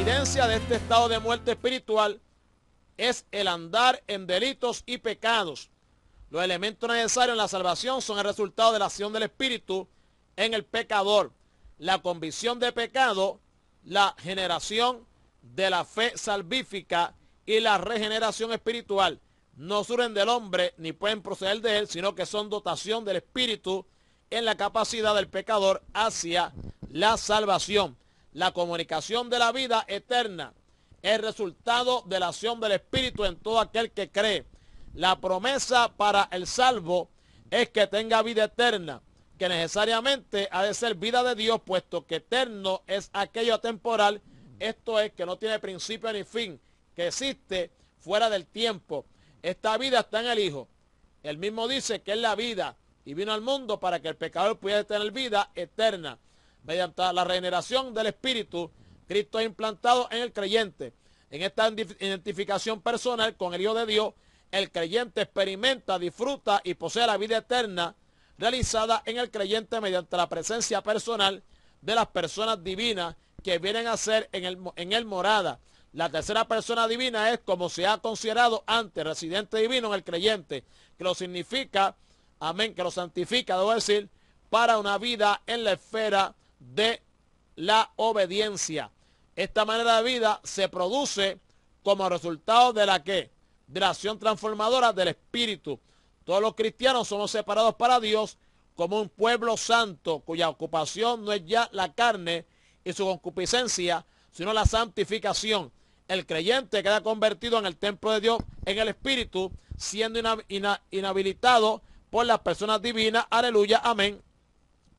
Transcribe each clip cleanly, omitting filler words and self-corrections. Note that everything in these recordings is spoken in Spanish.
evidencia de este estado de muerte espiritual es el andar en delitos y pecados. Los elementos necesarios en la salvación son el resultado de la acción del Espíritu en el pecador, la convicción de pecado, la generación de la fe salvífica y la regeneración espiritual. No surgen del hombre ni pueden proceder de él, sino que son dotación del Espíritu en la capacidad del pecador hacia la salvación. La comunicación de la vida eterna es resultado de la acción del Espíritu en todo aquel que cree. La promesa para el salvo es que tenga vida eterna, que necesariamente ha de ser vida de Dios, puesto que eterno es aquello atemporal, esto es que no tiene principio ni fin, que existe fuera del tiempo. Esta vida está en el Hijo. Él mismo dice que es la vida y vino al mundo para que el pecador pudiera tener vida eterna. Mediante la regeneración del Espíritu, Cristo es implantado en el creyente. En esta identificación personal con el Hijo de Dios, el creyente experimenta, disfruta y posee la vida eterna realizada en el creyente mediante la presencia personal de las personas divinas que vienen a ser en él morada. La tercera persona divina es como se ha considerado antes residente divino en el creyente, que lo significa, amén, que lo santifica, debo decir, para una vida en la esfera de la obediencia. Esta manera de vida se produce como resultado de la que, de la acción transformadora del Espíritu. Todos los cristianos somos separados para Dios como un pueblo santo, cuya ocupación no es ya la carne y su concupiscencia, sino la santificación. El creyente queda convertido en el templo de Dios en el Espíritu, siendo inhabilitado por las personas divinas, aleluya, amén,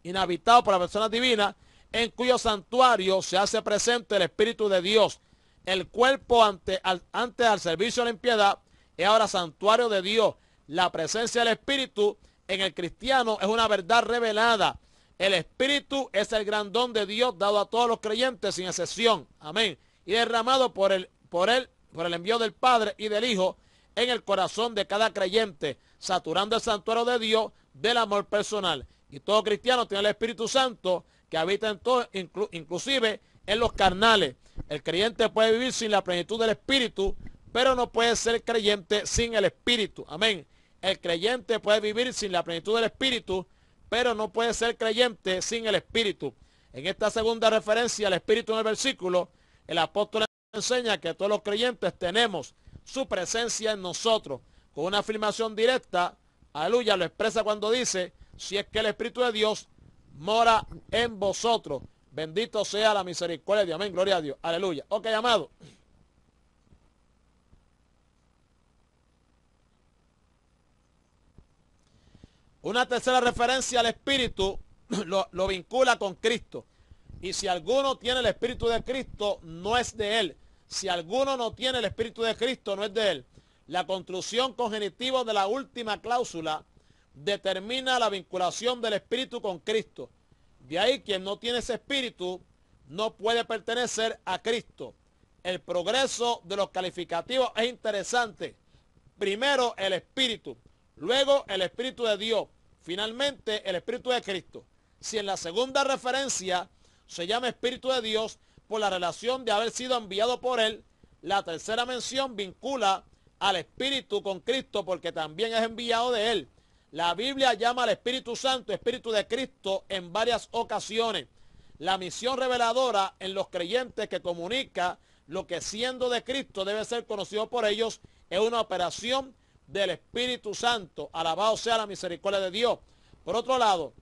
inhabitado por las personas divinas, en cuyo santuario se hace presente el Espíritu de Dios. El cuerpo antes al servicio de la impiedad es ahora santuario de Dios. La presencia del Espíritu en el cristiano es una verdad revelada. El Espíritu es el gran don de Dios dado a todos los creyentes sin excepción. Amén. Y derramado por el envío del Padre y del Hijo en el corazón de cada creyente, saturando el santuario de Dios del amor personal. Y todo cristiano tiene el Espíritu Santo que habita en todo, inclusive en los carnales. El creyente puede vivir sin la plenitud del Espíritu, pero no puede ser creyente sin el Espíritu. Amén. El creyente puede vivir sin la plenitud del Espíritu, pero no puede ser creyente sin el Espíritu. En esta segunda referencia al Espíritu en el versículo, el apóstol enseña que todos los creyentes tenemos su presencia en nosotros. Con una afirmación directa, aleluya, lo expresa cuando dice, si es que el Espíritu de Dios mora en vosotros. Bendito sea la misericordia de Dios. Amén, gloria a Dios. Aleluya. Ok, amado. Una tercera referencia al Espíritu lo vincula con Cristo. Y si alguno tiene el Espíritu de Cristo, no es de él. Si alguno no tiene el Espíritu de Cristo, no es de él. La construcción cognitiva de la última cláusula determina la vinculación del Espíritu con Cristo. De ahí quien no tiene ese Espíritu no puede pertenecer a Cristo. El progreso de los calificativos es interesante. Primero el Espíritu, luego el Espíritu de Dios, finalmente el Espíritu de Cristo. Si en la segunda referencia se llama Espíritu de Dios por la relación de haber sido enviado por él, la tercera mención vincula al Espíritu con Cristo porque también es enviado de él. La Biblia llama al Espíritu Santo Espíritu de Cristo en varias ocasiones. La misión reveladora en los creyentes que comunica lo que siendo de Cristo debe ser conocido por ellos es una operación del Espíritu Santo. Alabado sea la misericordia de Dios. Por otro lado,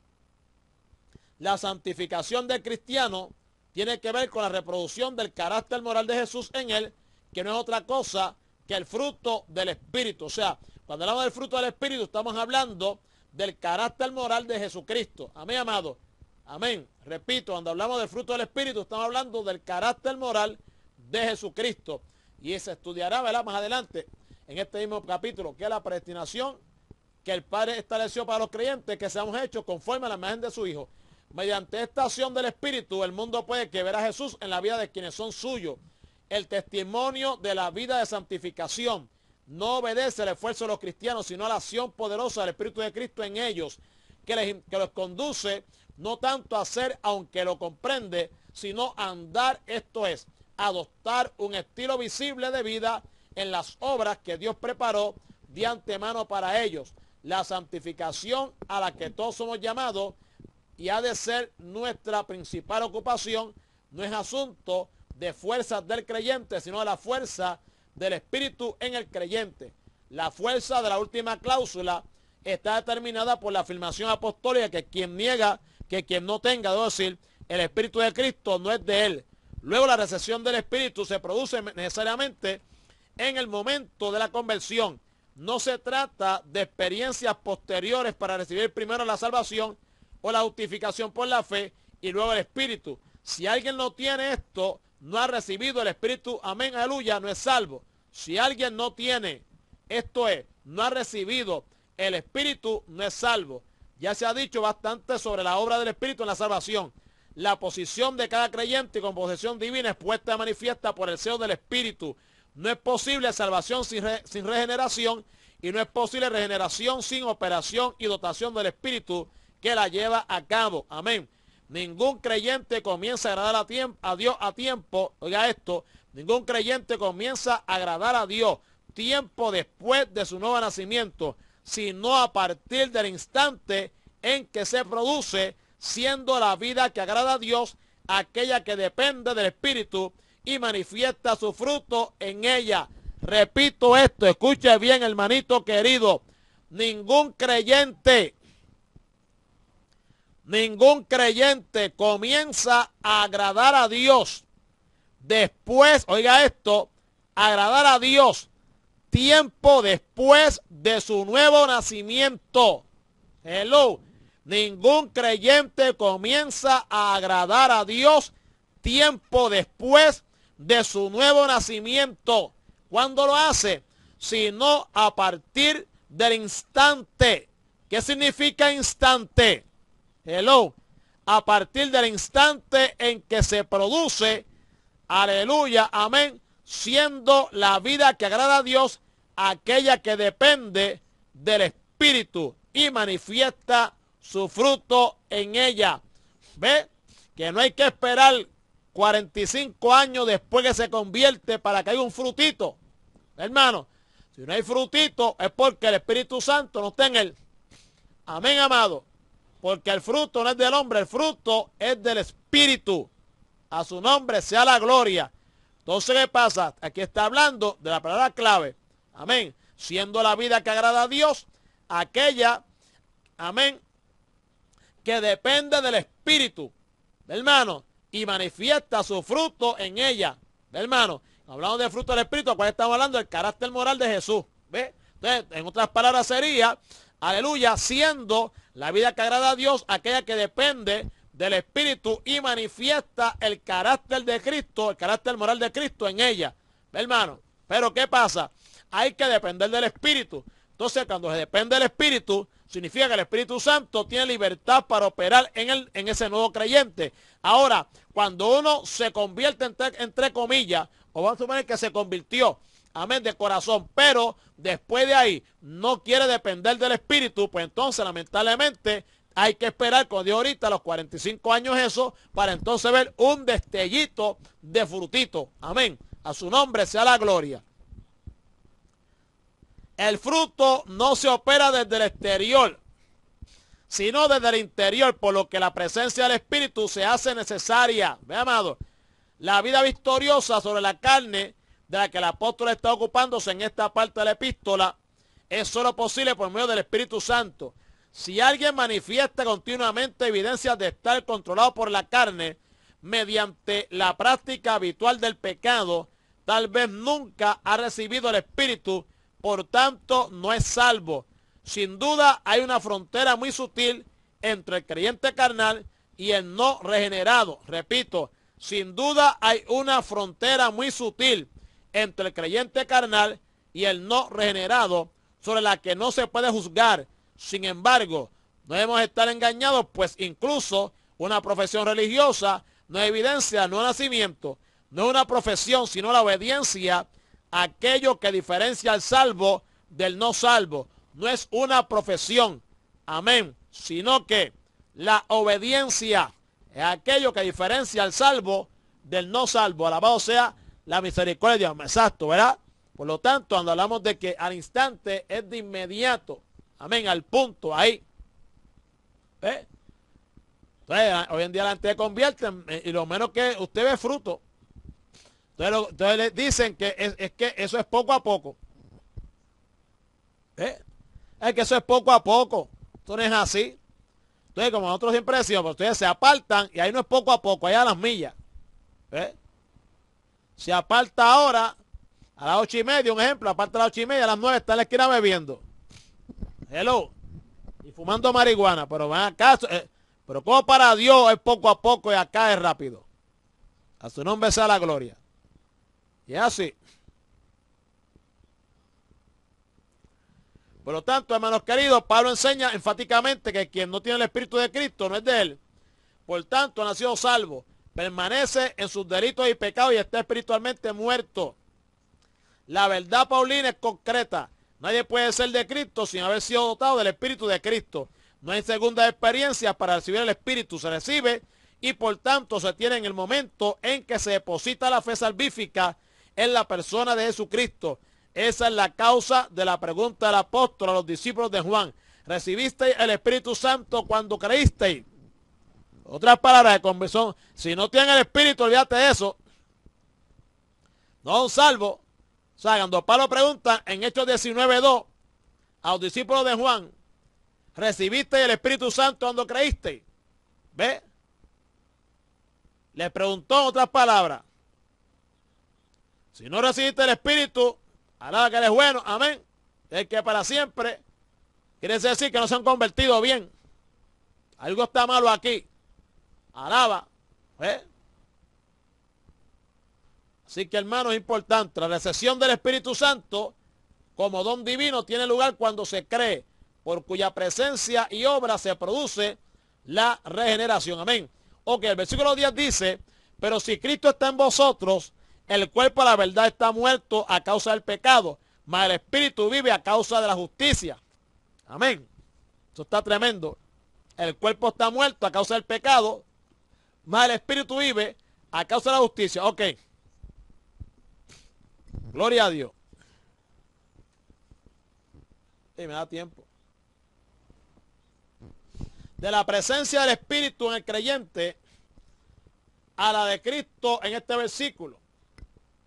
la santificación del cristiano tiene que ver con la reproducción del carácter moral de Jesús en él, que no es otra cosa que el fruto del Espíritu. O sea, cuando hablamos del fruto del Espíritu, estamos hablando del carácter moral de Jesucristo. Amén, amado. Amén. Repito, cuando hablamos del fruto del Espíritu, estamos hablando del carácter moral de Jesucristo. Y se estudiará, ¿verdad?, más adelante, en este mismo capítulo, que es la predestinación que el Padre estableció para los creyentes, que seamos hechos conforme a la imagen de su Hijo. Mediante esta acción del Espíritu, el mundo puede que ver a Jesús en la vida de quienes son suyos. El testimonio de la vida de santificación no obedece al esfuerzo de los cristianos, sino a la acción poderosa del Espíritu de Cristo en ellos, que los conduce no tanto a hacer, aunque lo comprende, sino a andar, esto es, adoptar un estilo visible de vida en las obras que Dios preparó de antemano para ellos. La santificación a la que todos somos llamados y ha de ser nuestra principal ocupación no es asunto de fuerzas del creyente, sino de la fuerza del Espíritu en el creyente. La fuerza de la última cláusula está determinada por la afirmación apostólica que quien niega que quien no tenga, debo decir, el Espíritu de Cristo no es de él. Luego la recepción del Espíritu se produce necesariamente en el momento de la conversión. No se trata de experiencias posteriores para recibir primero la salvación o la justificación por la fe y luego el Espíritu. Si alguien no tiene esto, no ha recibido el Espíritu, amén, aleluya, no es salvo. Si alguien no tiene, esto es, no ha recibido el Espíritu, no es salvo. Ya se ha dicho bastante sobre la obra del Espíritu en la salvación. La posición de cada creyente con posesión divina es puesta manifiesta por el sello del Espíritu. No es posible salvación sin regeneración y no es posible regeneración sin operación y dotación del Espíritu que la lleva a cabo. Amén. Ningún creyente comienza a agradar a Dios a tiempo, oiga esto, ningún creyente comienza a agradar a Dios tiempo después de su nuevo nacimiento, sino a partir del instante en que se produce, siendo la vida que agrada a Dios aquella que depende del Espíritu y manifiesta su fruto en ella. Repito esto, escuche bien, hermanito querido, ningún creyente comienza a agradar a Dios después, oiga esto, agradar a Dios tiempo después de su nuevo nacimiento. Hello. Ningún creyente comienza a agradar a Dios tiempo después de su nuevo nacimiento. ¿Cuándo lo hace? Sino a partir del instante. ¿Qué significa instante? Hello. A partir del instante en que se produce, aleluya, amén, siendo la vida que agrada a Dios aquella que depende del Espíritu y manifiesta su fruto en ella. ¿Ve? Que no hay que esperar 45 años después que se convierte para que haya un frutito. Hermano, si no hay frutito es porque el Espíritu Santo no está en él. Amén, amado. Porque el fruto no es del hombre, el fruto es del Espíritu. A su nombre sea la gloria. Entonces, ¿qué pasa? Aquí está hablando de la palabra clave. Amén. Siendo la vida que agrada a Dios, aquella, amén, que depende del Espíritu, hermano, y manifiesta su fruto en ella, hermano. Hablamos del fruto del Espíritu, ¿cuál estamos hablando? Del carácter moral de Jesús. ¿Ve? Entonces, en otras palabras sería, aleluya, siendo la vida que agrada a Dios, aquella que depende del Espíritu y manifiesta el carácter de Cristo, el carácter moral de Cristo en ella, hermano. Pero ¿qué pasa? Hay que depender del Espíritu. Entonces, cuando se depende del Espíritu, significa que el Espíritu Santo tiene libertad para operar en ese nuevo creyente. Ahora, cuando uno se convierte entre comillas, o vamos a suponer que se convirtió, amén, de corazón, pero después de ahí no quiere depender del Espíritu, pues entonces lamentablemente hay que esperar, como digo ahorita, a los 45 años eso, para entonces ver un destellito de frutito. Amén. A su nombre sea la gloria. El fruto no se opera desde el exterior, sino desde el interior, por lo que la presencia del Espíritu se hace necesaria. Ve, amado, la vida victoriosa sobre la carne de la que el apóstol está ocupándose en esta parte de la epístola es solo posible por medio del Espíritu Santo. Si alguien manifiesta continuamente evidencias de estar controlado por la carne mediante la práctica habitual del pecado, tal vez nunca ha recibido el Espíritu, por tanto no es salvo. Sin duda hay una frontera muy sutil entre el creyente carnal y el no regenerado. Repito, sin duda hay una frontera muy sutil entre el creyente carnal y el no regenerado, sobre la que no se puede juzgar. Sin embargo, no debemos estar engañados, pues incluso una profesión religiosa no evidencia el nuevo nacimiento. No es una profesión, sino la obediencia a aquello que diferencia al salvo del no salvo. No es una profesión, amén, sino que la obediencia es aquello que diferencia al salvo del no salvo. Alabado sea la misericordia de Dios. Exacto, ¿verdad? Por lo tanto, cuando hablamos de que al instante es de inmediato. Amén, al punto, ahí. ¿Ve? Entonces, hoy en día la gente se convierte y lo menos que usted ve fruto. Entonces le dicen que es que eso es poco a poco. ¿Eh? Es que eso es poco a poco. Esto no es así. Entonces, como nosotros siempre decimos, pues ustedes se apartan y ahí no es poco a poco, ahí a las millas. ¿Eh? Se aparta ahora a las 8:30, un ejemplo, aparta a las 8:30, a las 9 está en la esquina bebiendo. Hello. Y fumando marihuana. Pero van acá, pero como para Dios es poco a poco y acá es rápido. A su nombre sea la gloria. Y es así. Por lo tanto, hermanos queridos, Pablo enseña enfáticamente que quien no tiene el Espíritu de Cristo no es de él. Por tanto, ha nacido salvo, permanece en sus delitos y pecados y está espiritualmente muerto. La verdad paulina es concreta. Nadie puede ser de Cristo sin haber sido dotado del Espíritu de Cristo. No hay segunda experiencia para recibir el Espíritu. Se recibe y por tanto se tiene en el momento en que se deposita la fe salvífica en la persona de Jesucristo. Esa es la causa de la pregunta del apóstol a los discípulos de Juan. ¿Recibisteis el Espíritu Santo cuando creísteis? Otras palabras de conversión. Si no tienen el Espíritu, olvídate de eso. No son salvos. O sea, cuando Pablo pregunta en Hechos 19:2 a los discípulos de Juan, ¿recibisteis el Espíritu Santo cuando creísteis? ¿Ve? Le preguntó en otras palabras. Si no recibiste el Espíritu, alaba que eres bueno, amén. Es que para siempre, quiere decir que no se han convertido bien. Algo está malo aquí. Alaba. ¿Eh? Así que, hermano, es importante. La recepción del Espíritu Santo como don divino tiene lugar cuando se cree, por cuya presencia y obra se produce la regeneración. Amén. Ok, el versículo 10 dice, pero si Cristo está en vosotros, el cuerpo a la verdad está muerto a causa del pecado, mas el Espíritu vive a causa de la justicia. Amén. Eso está tremendo. El cuerpo está muerto a causa del pecado, mas el Espíritu vive a causa de la justicia. Ok. Gloria a Dios. Y me da tiempo. De la presencia del Espíritu en el creyente a la de Cristo en este versículo.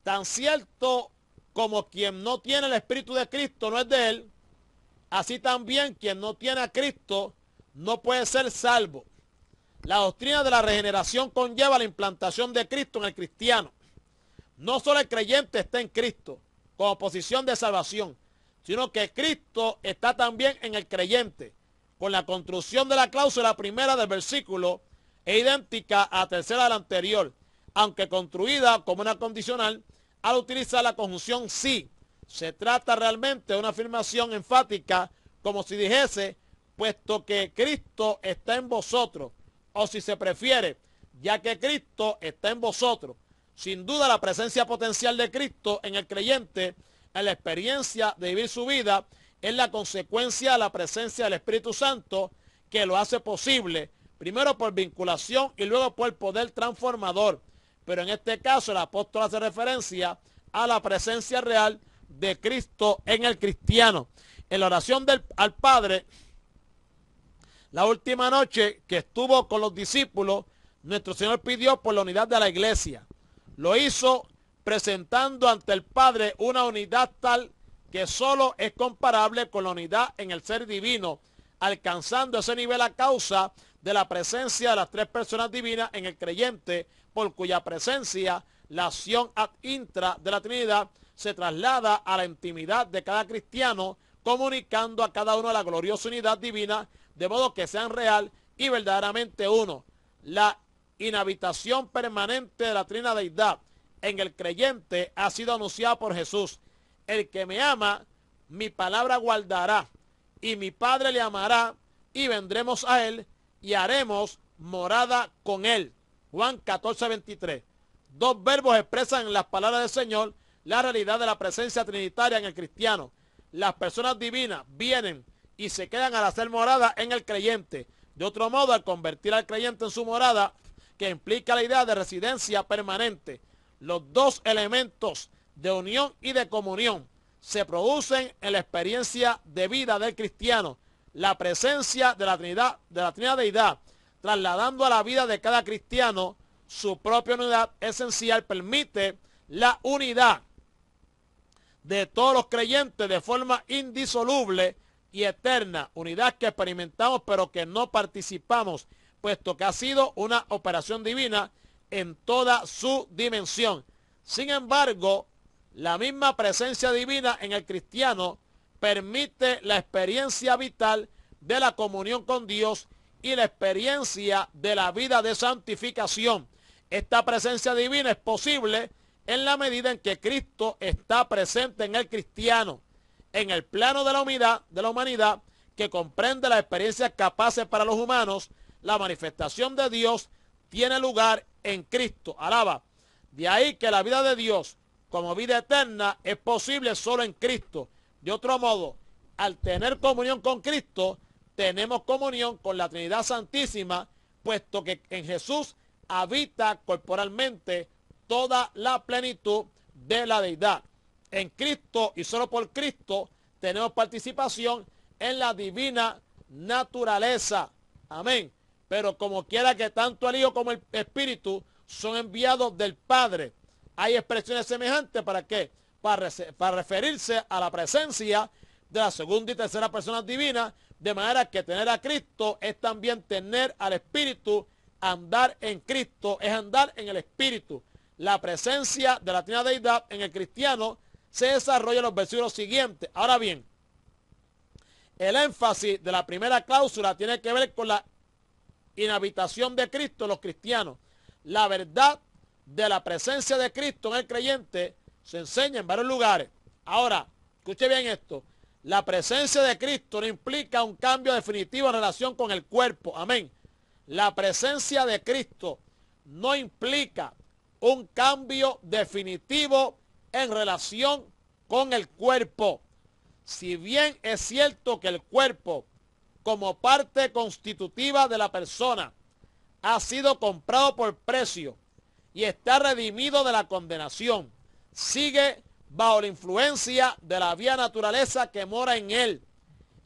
Tan cierto como quien no tiene el Espíritu de Cristo no es de él, así también quien no tiene a Cristo no puede ser salvo. La doctrina de la regeneración conlleva la implantación de Cristo en el cristiano. No solo el creyente está en Cristo como posición de salvación, sino que Cristo está también en el creyente. Con la construcción de la cláusula primera del versículo es idéntica a la tercera de la anterior, aunque construida como una condicional al utilizar la conjunción sí. Se trata realmente de una afirmación enfática, como si dijese, puesto que Cristo está en vosotros, o si se prefiere, ya que Cristo está en vosotros. Sin duda la presencia potencial de Cristo en el creyente, en la experiencia de vivir su vida, es la consecuencia de la presencia del Espíritu Santo que lo hace posible, primero por vinculación y luego por poder transformador. Pero en este caso el apóstol hace referencia a la presencia real de Cristo en el cristiano. En la oración al Padre, la última noche que estuvo con los discípulos, nuestro Señor pidió por la unidad de la iglesia. Lo hizo presentando ante el Padre una unidad tal que solo es comparable con la unidad en el ser divino, alcanzando ese nivel a causa de la presencia de las tres personas divinas en el creyente, por cuya presencia la acción ad intra de la Trinidad se traslada a la intimidad de cada cristiano, comunicando a cada uno la gloriosa unidad divina, de modo que sean real y verdaderamente uno. La inhabitación permanente de la Trina Deidad en el creyente ha sido anunciada por Jesús. El que me ama, mi palabra guardará, y mi Padre le amará, y vendremos a él, y haremos morada con él. Juan 14:23. Dos verbos expresan en las palabras del Señor la realidad de la presencia trinitaria en el cristiano. Las personas divinas vienen y se quedan al hacer morada en el creyente. De otro modo, al convertir al creyente en su morada, que implica la idea de residencia permanente. Los dos elementos de unión y de comunión se producen en la experiencia de vida del cristiano, la presencia de la Trinidad Deidad, trasladando a la vida de cada cristiano su propia unidad esencial, permite la unidad de todos los creyentes de forma indisoluble y eterna, unidad que experimentamos pero que no participamos, puesto que ha sido una operación divina en toda su dimensión. Sin embargo, la misma presencia divina en el cristiano permite la experiencia vital de la comunión con Dios y la experiencia de la vida de santificación. Esta presencia divina es posible en la medida en que Cristo está presente en el cristiano, en el plano de la humanidad que comprende las experiencias capaces para los humanos. La manifestación de Dios tiene lugar en Cristo. Alaba. De ahí que la vida de Dios como vida eterna es posible solo en Cristo. De otro modo, al tener comunión con Cristo, tenemos comunión con la Trinidad Santísima, puesto que en Jesús habita corporalmente toda la plenitud de la deidad. En Cristo y solo por Cristo tenemos participación en la divina naturaleza. Amén. Pero como quiera que tanto el Hijo como el Espíritu son enviados del Padre, hay expresiones semejantes. ¿Para qué? Para referirse a la presencia de la segunda y tercera persona divina, de manera que tener a Cristo es también tener al Espíritu. Andar en Cristo es andar en el Espíritu. La presencia de la Trinidad Deidad en el cristiano se desarrolla en los versículos siguientes. Ahora bien, el énfasis de la primera cláusula tiene que ver con la inhabitación de Cristo en los cristianos. La verdad de la presencia de Cristo en el creyente se enseña en varios lugares. Ahora, escuche bien esto. La presencia de Cristo no implica un cambio definitivo en relación con el cuerpo. Amén. La presencia de Cristo no implica un cambio definitivo en relación con el cuerpo. Si bien es cierto que el cuerpo, como parte constitutiva de la persona, ha sido comprado por precio y está redimido de la condenación, sigue bajo la influencia de la vía naturaleza que mora en él.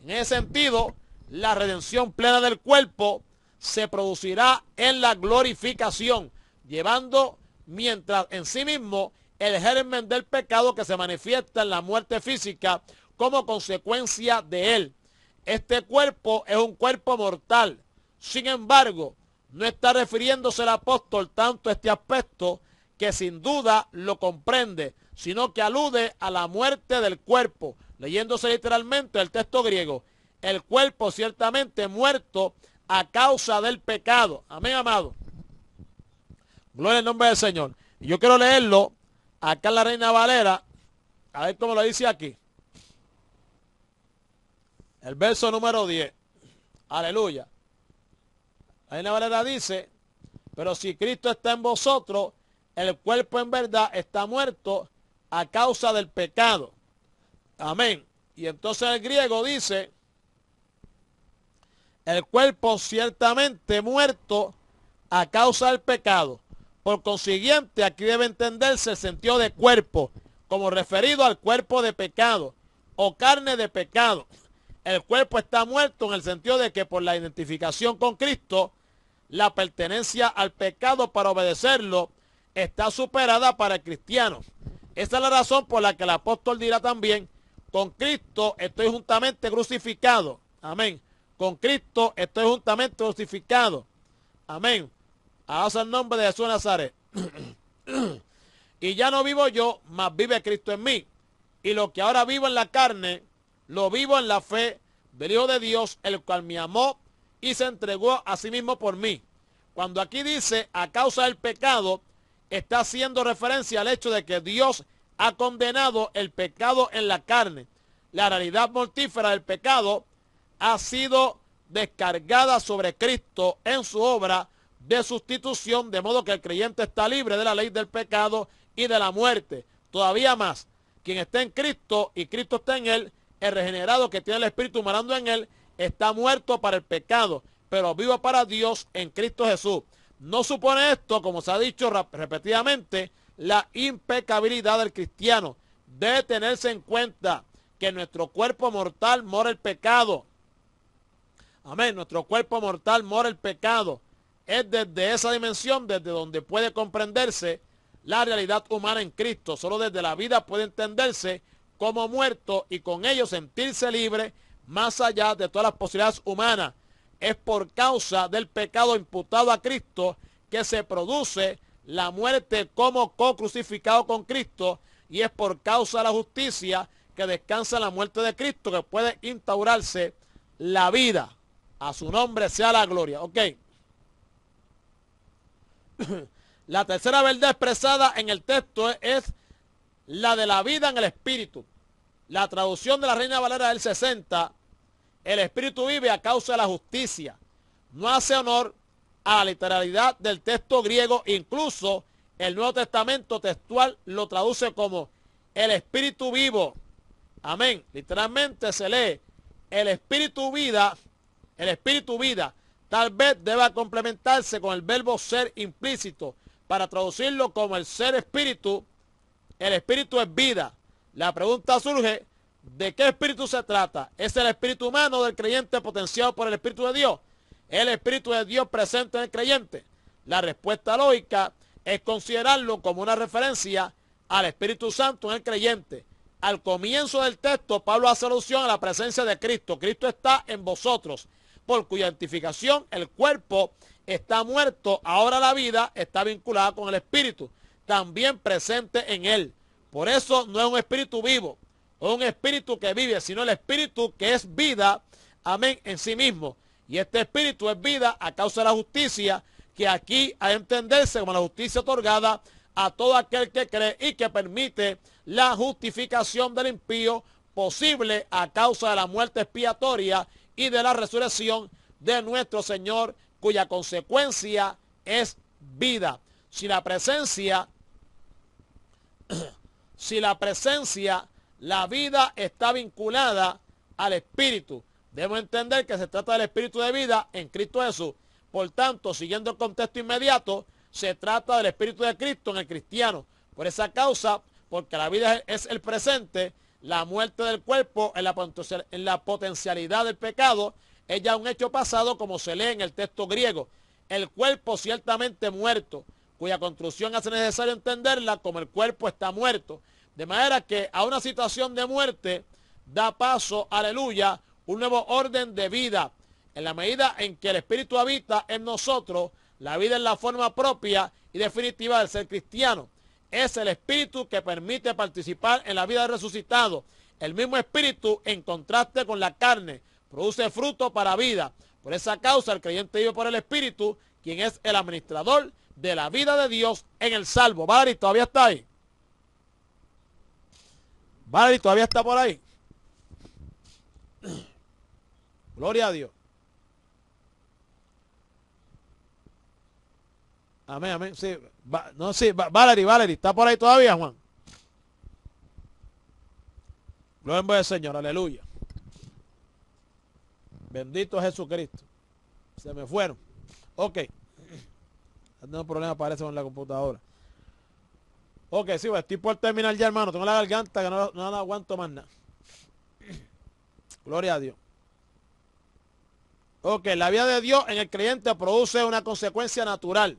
En ese sentido, la redención plena del cuerpo se producirá en la glorificación, llevando mientras en sí mismo el germen del pecado que se manifiesta en la muerte física como consecuencia de él. Este cuerpo es un cuerpo mortal. Sin embargo, no está refiriéndose el apóstol tanto a este aspecto, que sin duda lo comprende, sino que alude a la muerte del cuerpo, leyéndose literalmente el texto griego. El cuerpo ciertamente muerto a causa del pecado. Amén, amado. Gloria al nombre del Señor. Y yo quiero leerlo acá en la Reina Valera, a ver cómo lo dice aquí. El verso número 10. Aleluya. La Reina Valera dice: pero si Cristo está en vosotros, el cuerpo en verdad está muerto a causa del pecado. Amén. Y entonces el griego dice: el cuerpo ciertamente muerto a causa del pecado. Por consiguiente, aquí debe entenderse el sentido de cuerpo como referido al cuerpo de pecado o carne de pecado. El cuerpo está muerto en el sentido de que por la identificación con Cristo, la pertenencia al pecado para obedecerlo está superada para el cristiano. Esa es la razón por la que el apóstol dirá también: con Cristo estoy juntamente crucificado. Amén. Con Cristo estoy juntamente crucificado. Amén. Alabanza el nombre de Jesús de Nazaret. Y ya no vivo yo, mas vive Cristo en mí. Y lo que ahora vivo en la carne, lo vivo en la fe del Hijo de Dios, el cual me amó y se entregó a sí mismo por mí. Cuando aquí dice a causa del pecado, está haciendo referencia al hecho de que Dios ha condenado el pecado en la carne. La realidad mortífera del pecado ha sido descargada sobre Cristo en su obra de sustitución, de modo que el creyente está libre de la ley del pecado y de la muerte. Todavía más, quien está en Cristo y Cristo está en él, el regenerado que tiene el Espíritu morando en él, está muerto para el pecado, pero vivo para Dios en Cristo Jesús. No supone esto, como se ha dicho repetidamente, la impecabilidad del cristiano. Debe tenerse en cuenta que en nuestro cuerpo mortal mora el pecado. Amén. Nuestro cuerpo mortal mora el pecado. Es desde esa dimensión desde donde puede comprenderse la realidad humana en Cristo. Solo desde la vida puede entenderse como muerto y con ello sentirse libre más allá de todas las posibilidades humanas. Es por causa del pecado imputado a Cristo que se produce la muerte como co-crucificado con Cristo, y es por causa de la justicia que descansa en la muerte de Cristo que puede instaurarse la vida. A su nombre sea la gloria. Ok. La tercera verdad expresada en el texto es la de la vida en el Espíritu. La traducción de la Reina Valera del 60, el Espíritu vive a causa de la justicia, no hace honor a la literalidad del texto griego. Incluso el Nuevo Testamento textual lo traduce como el Espíritu vivo. Amén. Literalmente se lee el Espíritu vida, el Espíritu vida. Tal vez deba complementarse con el verbo ser implícito para traducirlo como el ser espíritu. El espíritu es vida. La pregunta surge, ¿de qué espíritu se trata? ¿Es el espíritu humano del creyente potenciado por el Espíritu de Dios? ¿Es el Espíritu de Dios presente en el creyente? La respuesta lógica es considerarlo como una referencia al Espíritu Santo en el creyente. Al comienzo del texto, Pablo hace alusión a la presencia de Cristo. Cristo está en vosotros, por cuya identificación el cuerpo está muerto. Ahora la vida está vinculada con el Espíritu, también presente en él. Por eso no es un espíritu vivo, o un espíritu que vive, sino el espíritu que es vida, amén, en sí mismo. Y este espíritu es vida a causa de la justicia, que aquí ha de entenderse como la justicia otorgada a todo aquel que cree y que permite la justificación del impío, posible a causa de la muerte expiatoria y de la resurrección de nuestro Señor, cuya consecuencia es vida. Si la presencia, la vida está vinculada al Espíritu. Debemos entender que se trata del Espíritu de vida en Cristo Jesús. Por tanto, siguiendo el contexto inmediato, se trata del Espíritu de Cristo en el cristiano. Por esa causa, porque la vida es el presente, la muerte del cuerpo en la potencialidad del pecado es ya un hecho pasado, como se lee en el texto griego. El cuerpo ciertamente muerto, cuya construcción hace necesario entenderla como el cuerpo está muerto. De manera que a una situación de muerte da paso, aleluya, un nuevo orden de vida. En la medida en que el Espíritu habita en nosotros, la vida es la forma propia y definitiva del ser cristiano. Es el Espíritu que permite participar en la vida del resucitado. El mismo Espíritu, en contraste con la carne, produce fruto para vida. Por esa causa el creyente vive por el Espíritu, quien es el administrador de la vida de Dios en el salvo. Valerie, ¿todavía está ahí? Valerie, ¿todavía está por ahí? Gloria a Dios. Amén, amén. Sí, Valerie, ¿está por ahí todavía, Juan? Gloria al Señor, aleluya. Bendito Jesucristo. Se me fueron. Ok. Tengo un problema, parece, con la computadora. Ok, sí, pues, estoy por terminar ya, hermano. Tengo la garganta que no la aguanto más nada. Gloria a Dios. Ok, la vida de Dios en el creyente produce una consecuencia natural.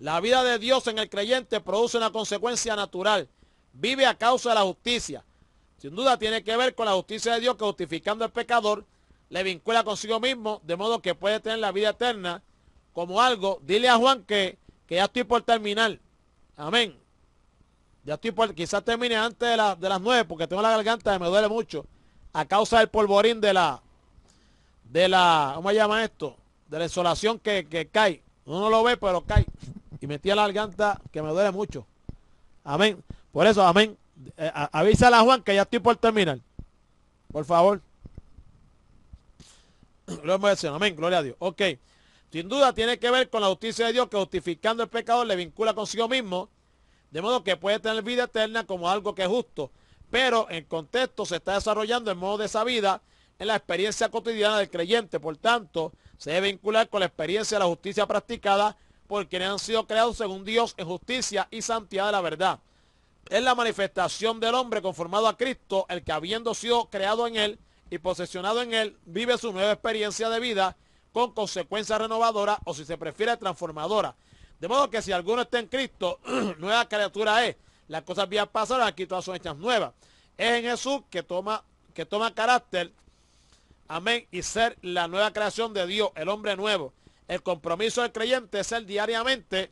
La vida de Dios en el creyente produce una consecuencia natural. Vive a causa de la justicia. Sin duda tiene que ver con la justicia de Dios, que justificando al pecador le vincula consigo mismo, de modo que puede tener la vida eterna como algo. Dile a Juan que ya estoy por terminar. Amén. Ya estoy por, quizás termine antes de las 9, porque tengo la garganta que me duele mucho a causa del polvorín de la, ¿cómo se llama esto? De la insolación que cae. Uno no lo ve, pero cae. Y metí a la garganta que me duele mucho. Amén. Por eso, amén. Avísale a Juan que ya estoy por terminar. Por favor. Gloria al Señor. Amén. Gloria a Dios. Ok. Sin duda tiene que ver con la justicia de Dios, que justificando el pecador le vincula consigo mismo, de modo que puede tener vida eterna como algo que es justo. Pero en contexto se está desarrollando en modo de esa vida en la experiencia cotidiana del creyente. Por tanto, se debe vincular con la experiencia de la justicia practicada por quienes han sido creados según Dios en justicia y santidad de la verdad. Es la manifestación del hombre conformado a Cristo, el que habiendo sido creado en él y posesionado en él, vive su nueva experiencia de vida con consecuencias renovadoras, o si se prefiere transformadora. De modo que si alguno está en Cristo, nueva criatura es. Las cosas viejas pasaron, aquí todas son hechas nuevas. Es en Jesús que toma carácter, amén, y ser la nueva creación de Dios, el hombre nuevo. El compromiso del creyente es ser diariamente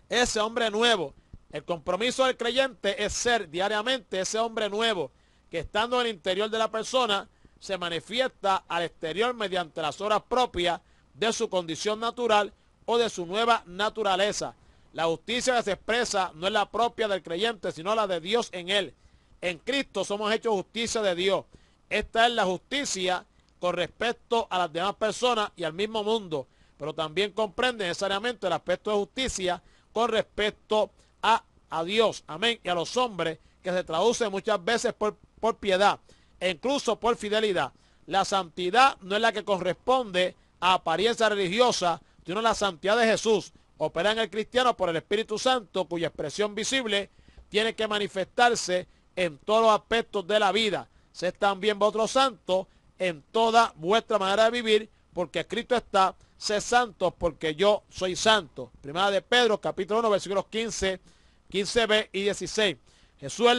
ese hombre nuevo. El compromiso del creyente es ser diariamente ese hombre nuevo, que estando en el interior de la persona, se manifiesta al exterior mediante las obras propias de su condición natural o de su nueva naturaleza. La justicia que se expresa no es la propia del creyente, sino la de Dios en él. En Cristo somos hechos justicia de Dios. Esta es la justicia con respecto a las demás personas y al mismo mundo, pero también comprende necesariamente el aspecto de justicia con respecto a Dios, amén, y a los hombres, que se traduce muchas veces por piedad e incluso por fidelidad. La santidad no es la que corresponde a apariencia religiosa, sino la santidad de Jesús. Opera en el cristiano por el Espíritu Santo, cuya expresión visible tiene que manifestarse en todos los aspectos de la vida. Sed también vosotros santos en toda vuestra manera de vivir, porque escrito está, sed santos porque yo soy santo. Primera de Pedro, capítulo 1, versículos 15b y 16. Jesús es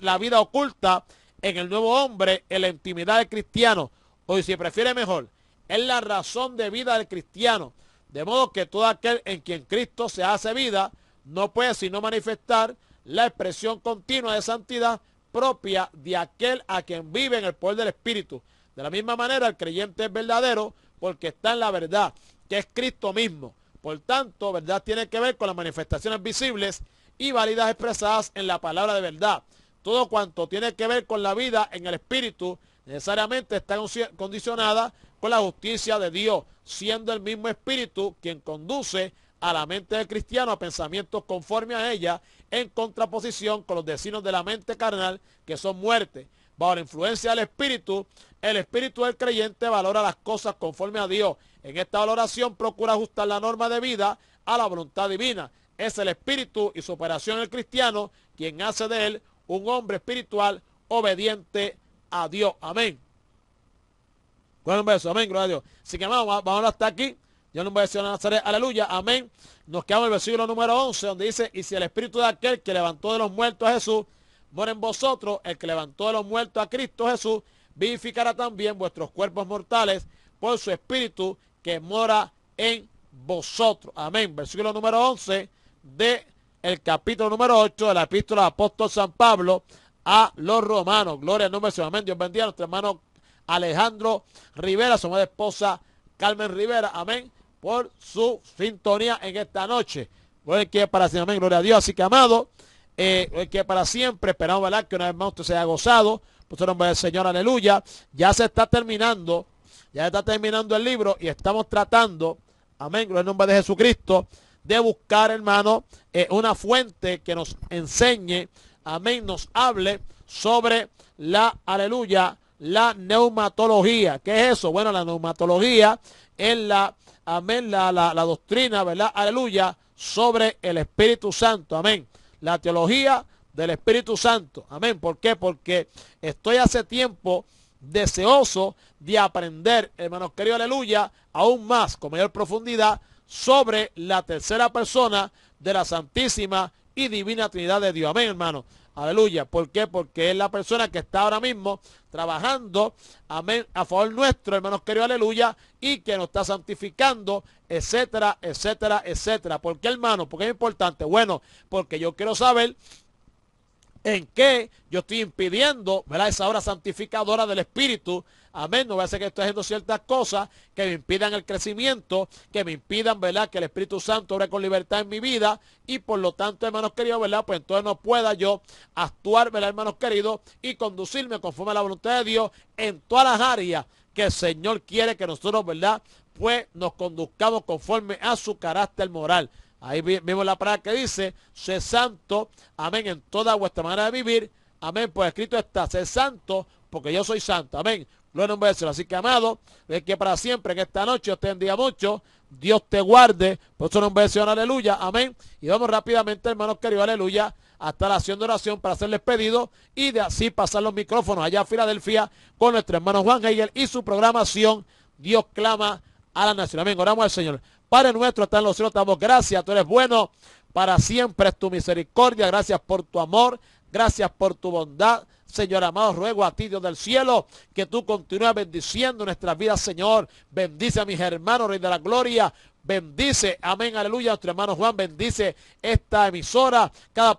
la vida oculta en el nuevo hombre, en la intimidad del cristiano, o si prefiere mejor, es la razón de vida del cristiano, de modo que todo aquel en quien Cristo se hace vida no puede sino manifestar la expresión continua de santidad propia de aquel a quien vive en el poder del Espíritu. De la misma manera, el creyente es verdadero porque está en la verdad, que es Cristo mismo. Por tanto, verdad tiene que ver con las manifestaciones visibles y válidas expresadas en la palabra de verdad. Todo cuanto tiene que ver con la vida en el Espíritu necesariamente está condicionada con la justicia de Dios, siendo el mismo Espíritu quien conduce a la mente del cristiano a pensamientos conformes a ella, en contraposición con los designios de la mente carnal, que son muerte. Bajo la influencia del Espíritu, el Espíritu del creyente valora las cosas conforme a Dios. En esta valoración procura ajustar la norma de vida a la voluntad divina. Es el Espíritu y su operación en el cristiano quien hace de él un hombre espiritual obediente a Dios. Amén. Bueno, un beso. Amén. Gloria a Dios. Así que vamos hasta aquí. Yo no voy a decir a Nazaret, aleluya, amén. Nos quedamos en el versículo número 11, donde dice, y si el espíritu de aquel que levantó de los muertos a Jesús mora en vosotros, el que levantó de los muertos a Cristo Jesús, vivificará también vuestros cuerpos mortales por su espíritu que mora en vosotros. Amén. Versículo número 11 del capítulo número 8 de la epístola del apóstol San Pablo a los romanos. Gloria al nombre del Señor. Amén. Dios bendiga a nuestro hermano Alejandro Rivera, su amada esposa Carmen Rivera. Amén. Por su sintonía en esta noche. Hoy que para siempre, amén, gloria a Dios. Así que, amado, hoy que para siempre, esperamos, ¿verdad?, que una vez más usted se haya gozado. Por su nombre del Señor, aleluya. Ya se está terminando el libro y estamos tratando, amén, gloria al nombre de Jesucristo, de buscar, hermano, una fuente que nos enseñe, amén, nos hable sobre aleluya, la neumatología. ¿Qué es eso? Bueno, la neumatología es la doctrina, ¿verdad? Aleluya, sobre el Espíritu Santo, amén. La teología del Espíritu Santo, amén. ¿Por qué? Porque estoy hace tiempo deseoso de aprender, hermanos queridos, aleluya, aún más, con mayor profundidad, sobre la tercera persona de la Santísima y Divina Trinidad de Dios, amén, hermano. Aleluya. ¿Por qué? Porque es la persona que está ahora mismo trabajando, amén, a favor nuestro, hermanos queridos, aleluya, y que nos está santificando, etcétera, etcétera, etcétera. ¿Por qué, hermano? Porque es importante. Bueno, porque yo quiero saber en qué yo estoy impidiendo, ¿verdad?, esa obra santificadora del Espíritu. Amén. No voy a hacer que estoy haciendo ciertas cosas que me impidan el crecimiento, que me impidan, ¿verdad?, que el Espíritu Santo obre con libertad en mi vida y por lo tanto, hermanos queridos, ¿verdad?, pues entonces no pueda yo actuar, ¿verdad?, hermanos queridos, y conducirme conforme a la voluntad de Dios en todas las áreas que el Señor quiere que nosotros, ¿verdad?, pues nos conduzcamos conforme a su carácter moral. Ahí vemos la palabra que dice, sé santo, amén, en toda vuestra manera de vivir, Amén, pues escrito está, sé santo, porque yo soy santo. Amén. Gloria al nombre del Señor. Así que, amado, es que para siempre, que esta noche Dios te bendiga mucho, Dios te guarde, por eso nombre del Señor, aleluya, amén. Y vamos rápidamente, hermanos queridos, aleluya, hasta la acción de oración para hacerles pedido y de así pasar los micrófonos allá a Filadelfia con nuestro hermano Juan Hegel y su programación Dios clama a la nación. Amén. Oramos al Señor. Padre nuestro, está en los cielos, te damos gracias, tú eres bueno, para siempre es tu misericordia, gracias por tu amor, gracias por tu bondad. Señor amado, ruego a ti, Dios del cielo, que tú continúes bendiciendo nuestras vidas, Señor. Bendice a mis hermanos, Rey de la Gloria. Bendice, amén, aleluya, a nuestro hermano Juan. Bendice esta emisora, cada